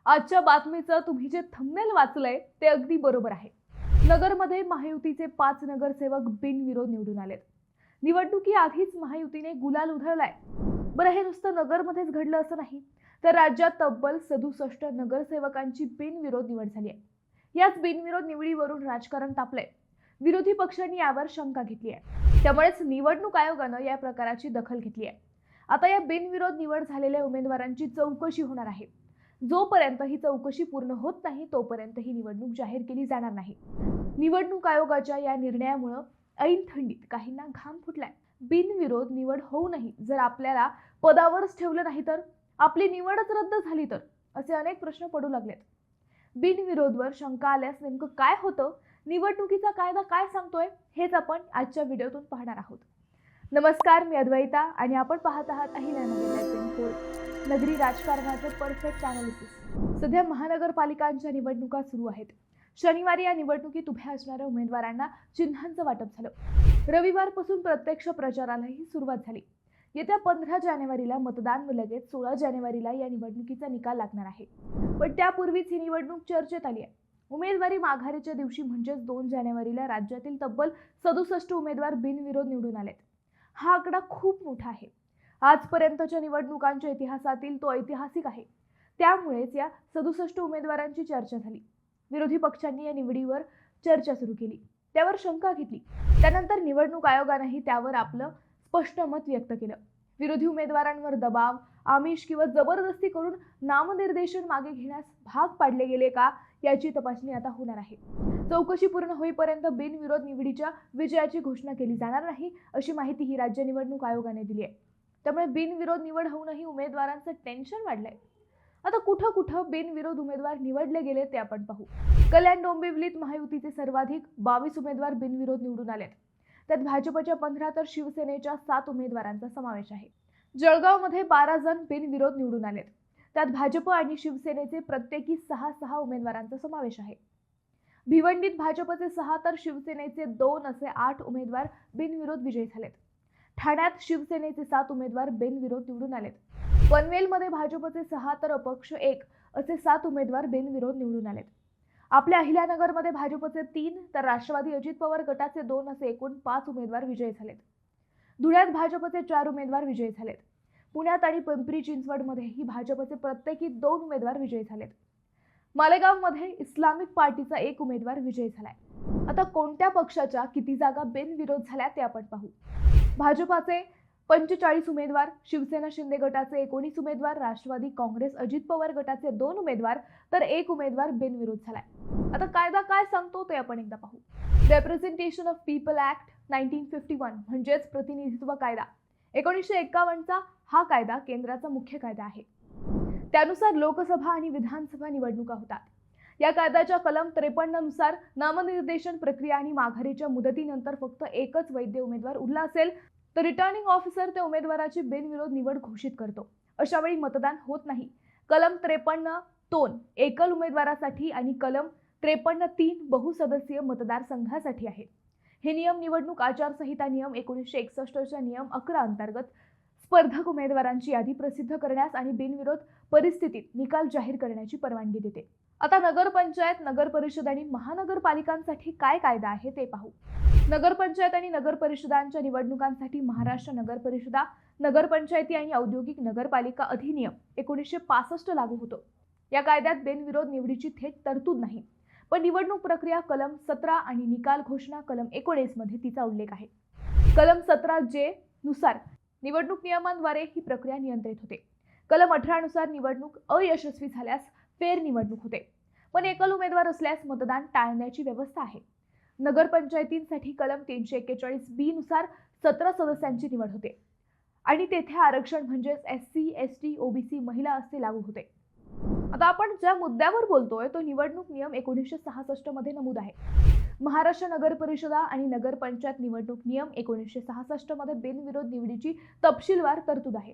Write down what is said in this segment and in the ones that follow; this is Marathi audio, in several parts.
आजच्या बातमीचं तुम्ही जे थंबनेल वाचलंय ते अगदी बरोबर आहे। नगरमध्ये महायुतीचे 5 नगरसेवक बिनविरोध निवडून आलेत। निवडणुकीआधीच महायुतीने गुलाल उधळलाय। बरं, हे नुसतं नगरमध्येच घडलं असं नाही, तर राज्यात तब्बल 67 नगरसेवकांची बिनविरोध निवड झाली आहे। याच बिनविरोध निवडीवरून राजकारण तापलंय। विरोधी पक्षांनी यावर शंका घेतली आहे, त्यामुळेच निवडणूक आयोगानं या प्रकाराची दखल घेतली आहे। आता या बिनविरोध निवड झालेल्या उमेदवारांची चौकशी होणार आहे। जोपर्यंत ही चौकशी पूर्ण होत नाही तोपर्यंत ही निवडणूक जाहीर केली जाणार नाही। निवडणूक आयोगाच्या या निर्णयामुळे ऐन थंडीत काहींना घाम फुटलाय। बिनविरोध निवड होऊनही जर आपल्याला पदावरच ठेवलं नाही तर, आपली निवडच रद्द झाली तर, असे अनेक प्रश्न पडू लागलेत। बिनविरोधवर शंका आल्यास नेमकं काय होतं, निवडणुकीचा कायदा काय सांगतोय, हेच आपण आजच्या व्हिडिओतून पाहणार आहोत। नमस्कार, मी अद्वैता आणि आपण पाहत आहात अहिल्यानगर नगरी राजकारणाचे परफेक्ट अनालिसिस। सध्या महानगरपालिकांच्या निवडणुका सुरू आहेत। शनिवारी या निवडणुकीत उभ्या असणाऱ्या उमेदवारांना चिन्हांचं वाटप झालं। रविवारपासून प्रत्यक्ष प्रचारालाही सुरुवात झाली। येत्या 15 जानेवारीला मतदान व लगेच 16 जानेवारीला या निवडणुकीचा निकाल लागणार आहे। पण त्यापूर्वीच ही निवडणूक चर्चेत आली आहे। उमेदवारी माघारीच्या दिवशी म्हणजेच 2 जानेवारीला राज्यातील तब्बल 67 उमेदवार बिनविरोध निवडून आलेत। हा आकडा खूप मोठा आहे। आजपर्यंतच्या निवडणुकांच्या इतिहासातील तो ऐतिहासिक आहे। त्यामुळेच या 67 उमेदवारांची चर्चा झाली। विरोधी पक्षांनी या निवडीवर चर्चा सुरू केली, त्यावर शंका घेतली। त्यानंतर निवडणूक आयोगानेही त्यावर आपलं स्पष्ट मत व्यक्त केलं। विरोधी उमेदवारांवर दबाव, आमिष किंवा जबरदस्ती करून नामनिर्देशन मागे घेण्यास भाग पाडले गेले का, याची तपासणी आता होणार आहे। चौकशी पूर्ण होईपर्यंत बिनविरोध निवडीच्या विजयाची घोषणा केली जाणार नाही, अशी माहिती ही राज्य निवडणूक आयोगाने दिली आहे। त्यामुळे बिनविरोध निवड होऊनही उमेदवारांचं टेन्शन वाढलंय। आता कुठं कुठं बिनविरोध उमेदवार निवडले गेले ते आपण पाहू। कल्याण डोंबिवलीत महायुतीचे सर्वाधिक 22 उमेदवार बिनविरोध निवडून आलेत। त्यात भाजपच्या 15 तर शिवसेनेच्या 7 उमेदवारांचा समावेश आहे। जळगावमध्ये 12 जण बिनविरोध निवडून आलेत। त्यात भाजप आणि शिवसेनेचे प्रत्येकी 6 उमेदवारांचा समावेश आहे। भिवंडीत भाजपचे 6 तर शिवसेनेचे 2 असे 8 उमेदवार बिनविरोध विजयी झालेत। ठाण्यात शिवसेनेचे 7 उमेदवार बिनविरोध निवडून आलेत। पनवेलमध्ये भाजपचे 6 तर अपक्ष 1 असे 7 उमेदवार बिनविरोध निवडून आलेत। आपल्या अहिल्यानगरमध्ये भाजपचे 3 तर राष्ट्रवादी अजित पवार गटाचे 2 असे एकूण 5 उमेदवार विजयी झालेत। धुळ्यात भाजपचे 4 उमेदवार विजयी झालेत। पुण्यात आणि पिंपरी चिंचवडमध्येही भाजपचे प्रत्येकी 2 उमेदवार विजयी झालेत। मालेगावमध्ये इस्लामिक पार्टीचा 1 उमेदवार विजयी झालाय। आता कोणत्या पक्षाच्या किती जागा बिनविरोध झाल्या ते आपण पाहू। भाजपाचे 45 उमेदवार, शिवसेना शिंदे गटाचे 19 उमेदवार, राष्ट्रवादी काँग्रेस अजित पवार गटाचे 2 उमेदवार तर 1 उमेदवार बिनविरोध झालाय। आता कायदा काय सांगतो ते आपण एकदा पाहू। रिप्रेझेंटेशन ऑफ पीपल ऍक्ट 1951 म्हणजेच प्रतिनिधित्व कायदा 1951चा हा कायदा केंद्राचा मुख्य कायदा आहे। त्यानुसार लोकसभा आणि विधानसभा निवडणुका होतात। या कायद्याच्या कलम 53 नुसार नामनिर्देशन प्रक्रिया आणि माघारीच्या मुदतीनंतर फक्त एकच वैध उमेदवार उरला असेल तर रिटर्निंग ऑफिसर त्या उमेदवाराची बिनविरोध निवड घोषित करतो। अशा वेळी मतदान होत नाही। कलम 53(2) एकल उमेदवारासाठी आणि कलम 53(3) बहुसदस्यीय मतदारसंघासाठी आहे। हे नियम निवडणूक आचारसंहिता नियम 1961च्या नियम 11 अंतर्गत स्पर्धक उमेदवारांची यादी प्रसिद्ध करण्यास आणि बिनविरोध परिस्थितीत निकाल जाहीर करण्याची परवानगी देते। आता नगरपंचायत, नगरपरिषद आणि महानगरपालिकांसाठी काय कायदा आहे ते पाहू। नगरपंचायत आणि नगरपरिषदांच्या निवडणुकांसाठी महाराष्ट्र नगरपरिषदा, नगरपंचायती आणि औद्योगिक नगरपालिका अधिनियम 1965 लागू होतो। या कायद्यात बिनविरोध निवडीची थेट तरतूद नाही, पण निवडणूक प्रक्रिया कलम 17 आणि निकाल घोषणा कलम 19 मध्ये तिचा उल्लेख आहे। कलम 17(j) नुसार निवडणूक नियमांद्वारे ही प्रक्रिया नियंत्रित होते। कलम 18 नुसार निवडणूक अयशस्वी झाल्यास फेर निवडणूक होते, पण एकल उमेदवार असल्यास मतदान टाळण्याची व्यवस्था आहे। नगरपंचायतींसाठी कलम 341(b) नुसार 17 सदस्यांची निवड होते आणि तेथे आरक्षण म्हणजेच SC, ST, OBC, महिला असे लागू होते। आता आपण ज्या मुद्द्यावर बोलतोय तो निवडणूक नियम 1966 मध्ये नमूद आहे। महाराष्ट्र नगरपरिषदा आणि नगरपंचायत निवडणूक नियम 1966 मध्ये बिनविरोध निवडीची तपशीलवार तरतूद आहे।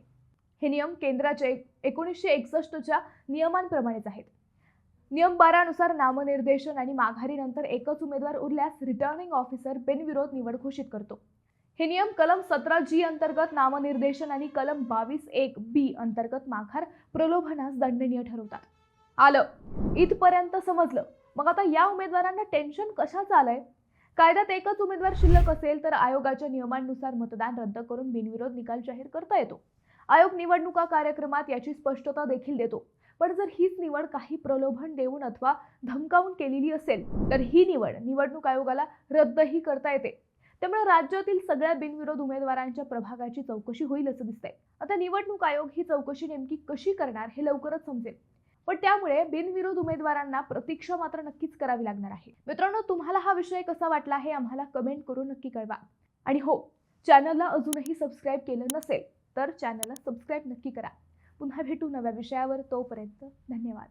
हे नियम केंद्राचे 1961च्या नियमांप्रमाणेच आहेत। नियम 12 नुसार नामनिर्देशन आणि माघारीनंतर एकच उमेदवार उरल्यास रिटर्निंग ऑफिसर बिनविरोध निवड घोषित करतो। हे नियम कलम 17(g) अंतर्गत नामनिर्देशन आणि कलम 22(1)(b) अंतर्गत माघार प्रलोभनास दंडनीय ठरवतात। आलं, इथपर्यंत समजलं. मग आता या उमेदवारांना टेन्शन कशाचं आलंय? कायद्यात एकच उमेदवार शिल्लक असेल तर आयोगाच्या नियमांनुसार मतदान रद्द करून बिनविरोध निकाल जाहीर करता येतो. आयोग निवडणुका कार्यक्रमात याची स्पष्टता देखील देतो. पण जर हीच निवड काही प्रलोभन देऊन अथवा धमकावून केलेली असेल तर ही निवड निवडणूक आयोगाला रद्दही करता येते. त्यामुळे राज्यातील सगळ्या बिनविरोध उमेदवारांच्या प्रभागाची चौकशी होईल असं दिसतंय. आता निवडणूक आयोग ही चौकशी नेमकी कशी करणार हे लवकरच समजेल. पण त्यामुळे बिनविरोध उमेदवारांना प्रतीक्षा मात्र नक्कीच करावी लागणार आहे. मित्रांनो, तुम्हाला हा विषय कसा वाटला हे आम्हाला कमेंट करून नक्की कळवा. आणि हो, चॅनलला अजूनही सबस्क्राईब केलं नसेल तर चॅनलला सबस्क्राईब नक्की करा. पुन्हा भेटू नव्या विषयावर. तोपर्यंत धन्यवाद.